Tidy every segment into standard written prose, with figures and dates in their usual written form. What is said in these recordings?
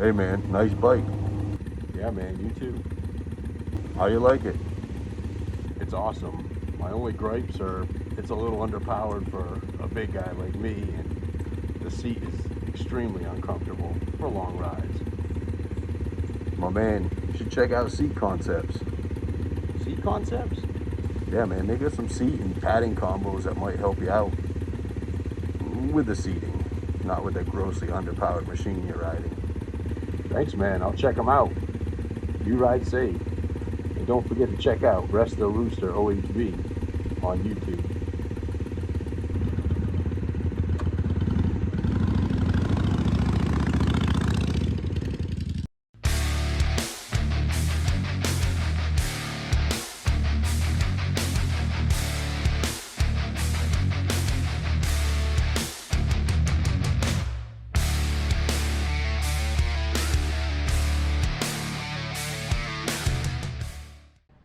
Hey man, nice bike. Yeah, man, you too. How you like it? It's awesome. My only gripes are it's a little underpowered for a big guy like me, and the seat is extremely uncomfortable for long rides. My man, you should check out Seat Concepts. Seat Concepts? Yeah man, they got some seat and padding combos that might help you out with the seating, not with that grossly underpowered machine you're riding. Thanks, man. I'll check them out. You ride safe. And don't forget to check out Restorooster OHV on YouTube.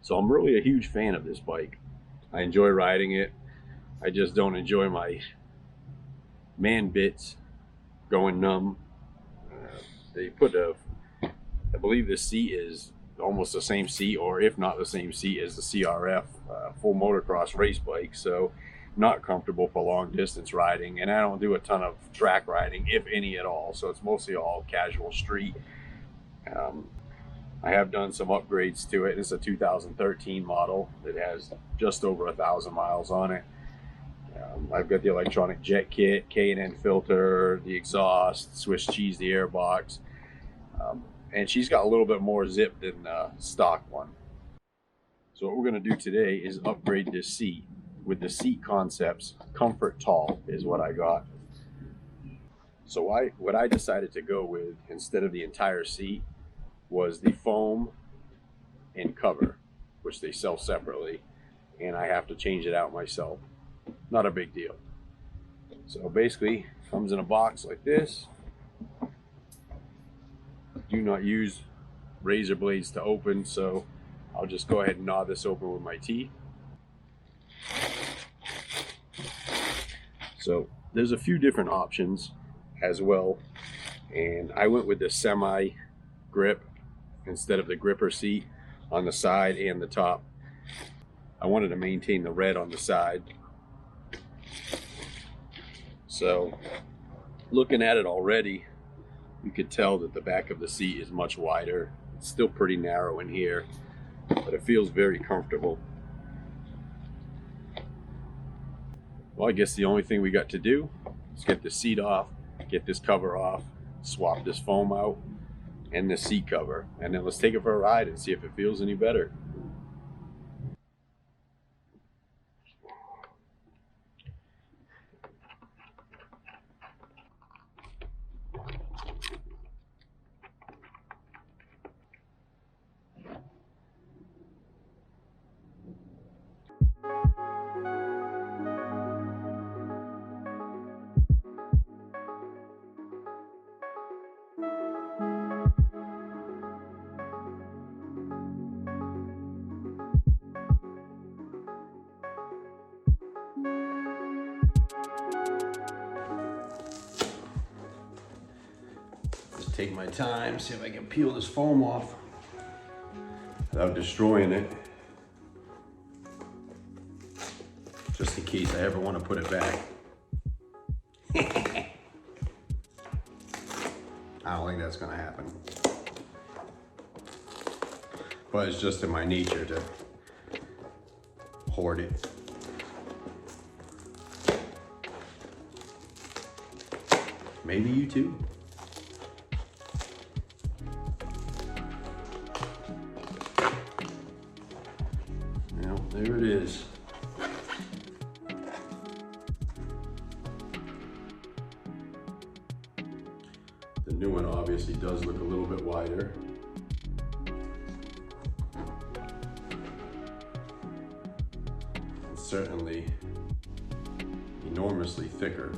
So I'm really a huge fan of this bike. I enjoy riding it. I just don't enjoy my man bits going numb. They put I believe the seat is almost the same seat, or if not the same seat as the CRF full motocross race bike. So not comfortable for long distance riding, and I don't do a ton of track riding, if any at all. So it's mostly all casual street. I have done some upgrades to it. It's a 2013 model. It has just over 1,000 miles on it. I've got the electronic jet kit, K&N filter, the exhaust, Swiss cheese, the airbox. And she's got a little bit more zip than the stock one. So what we're going to do today is upgrade this seat with the Seat Concepts Comfort Tall is what I got. So what I decided to go with instead of the entire seat was the foam and cover, which they sell separately, and I have to change it out myself. Not a big deal. So basically comes in a box like this. Do not use razor blades to open, so I'll just go ahead and gnaw this open with my teeth. So there's a few different options as well, and I went with the semi grip instead of the gripper seat on the side and the top. I wanted to maintain the red on the side. So looking at it already, you could tell that the back of the seat is much wider. It's still pretty narrow in here, but it feels very comfortable. Well, I guess the only thing we got to do is get the seat off, get this cover off, swap this foam out and the seat cover, and then let's take it for a ride and see if it feels any better. Take my time, see if I can peel this foam off without destroying it, just in case I ever want to put it back. I don't think that's going to happen, but it's just in my nature to hoard it. Maybe you too. There it is. The new one obviously does look a little bit wider. It's certainly enormously thicker.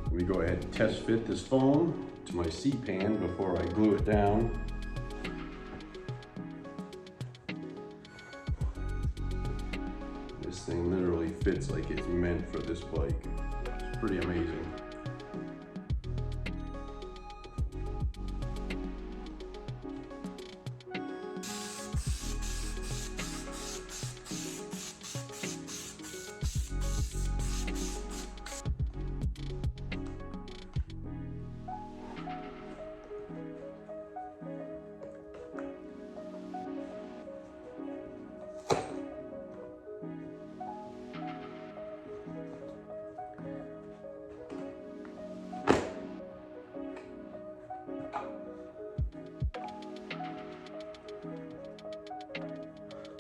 Let me go ahead and test fit this foam to my seat pan before I glue it down. This thing literally fits like it's meant for this bike. It's pretty amazing.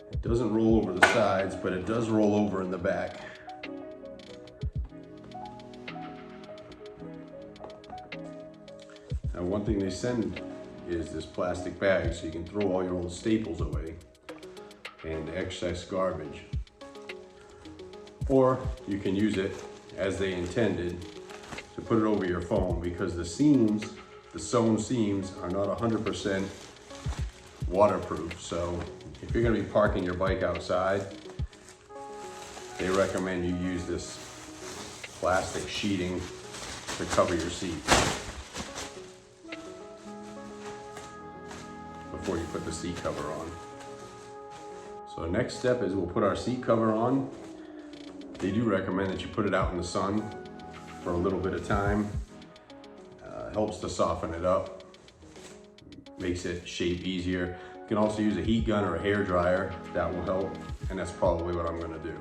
It doesn't roll over the sides, but it does roll over in the back. Now, one thing they send is this plastic bag so you can throw all your old staples away and excess garbage. Or you can use it as they intended to put it over your foam, because the seams, the sewn seams, are not 100% waterproof. So if you're going to be parking your bike outside, they recommend you use this plastic sheeting to cover your seat before you put the seat cover on. So the next step is we'll put our seat cover on. They do recommend that you put it out in the sun for a little bit of time. Helps to soften it up, makes it shape easier. You can also use a heat gun or a hair dryer. That will help, and that's probably what I'm gonna do,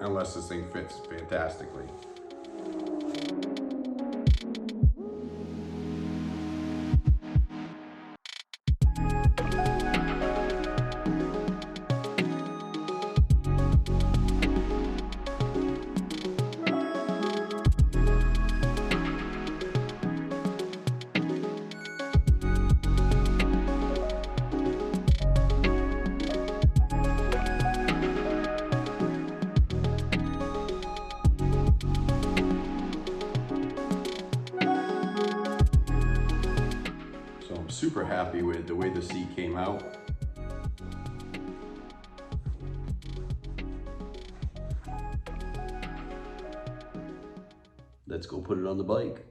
unless this thing fits fantastically. Super happy with the way the seat came out. Let's go put it on the bike.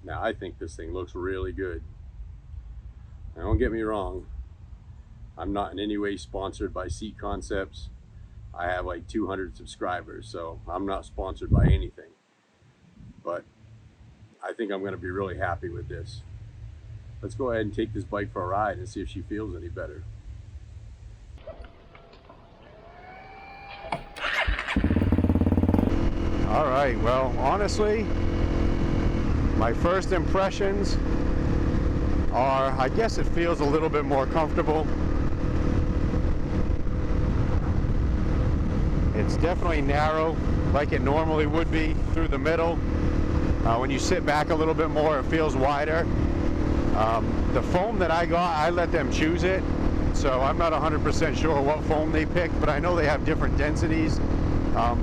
Now, I think this thing looks really good. Now, don't get me wrong, I'm not in any way sponsored by Seat Concepts. I have like 200 subscribers, so I'm not sponsored by anything. But I think I'm gonna be really happy with this. Let's go ahead and take this bike for a ride and see if she feels any better. All right, well, honestly, my first impressions are, I guess it feels a little bit more comfortable. It's definitely narrow, like it normally would be through the middle. When you sit back a little bit more, it feels wider. The foam that I got, I let them choose it, so I'm not 100% sure what foam they picked, but I know they have different densities.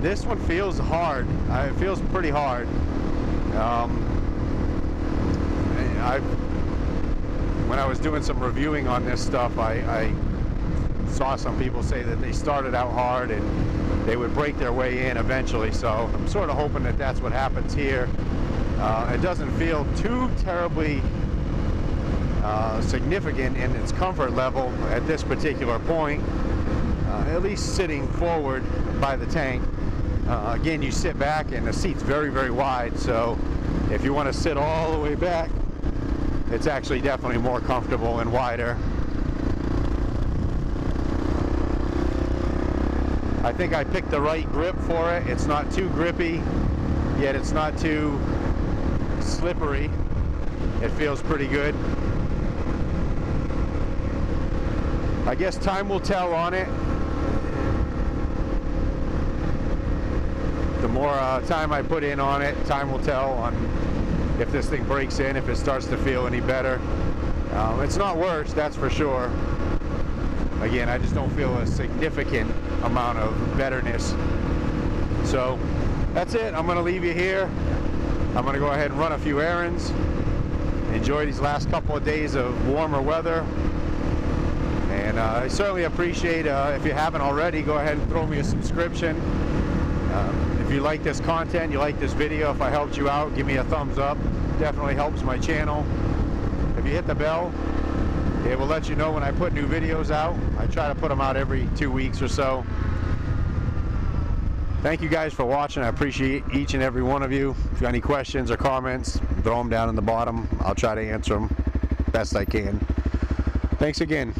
This one feels hard. It feels pretty hard. When I was doing some reviewing on this stuff, I saw some people say that they started out hard and they would break their way in eventually, so I'm sort of hoping that that's what happens here. It doesn't feel too terribly significant in its comfort level at this particular point, at least sitting forward by the tank. Again, you sit back and the seat's very, very wide, so if you want to sit all the way back, it's actually definitely more comfortable and wider. I think I picked the right grip for it. It's not too grippy, yet it's not too slippery. It feels pretty good. I guess time will tell on it. The more time I put in on it, time will tell on if this thing breaks in, if it starts to feel any better. It's not worse, that's for sure. Again, I just don't feel a significant amount of betterness. So that's it. I'm going to leave you here. I'm going to go ahead and run a few errands. Enjoy these last couple of days of warmer weather. And I certainly appreciate, if you haven't already, go ahead and throw me a subscription. If you like this content, you like this video, if I helped you out, give me a thumbs up. Definitely helps my channel. If you hit the bell, it will let you know when I put new videos out. I try to put them out every 2 weeks or so. Thank you guys for watching. I appreciate each and every one of you. If you got any questions or comments, throw them down in the bottom. I'll try to answer them best I can. Thanks again.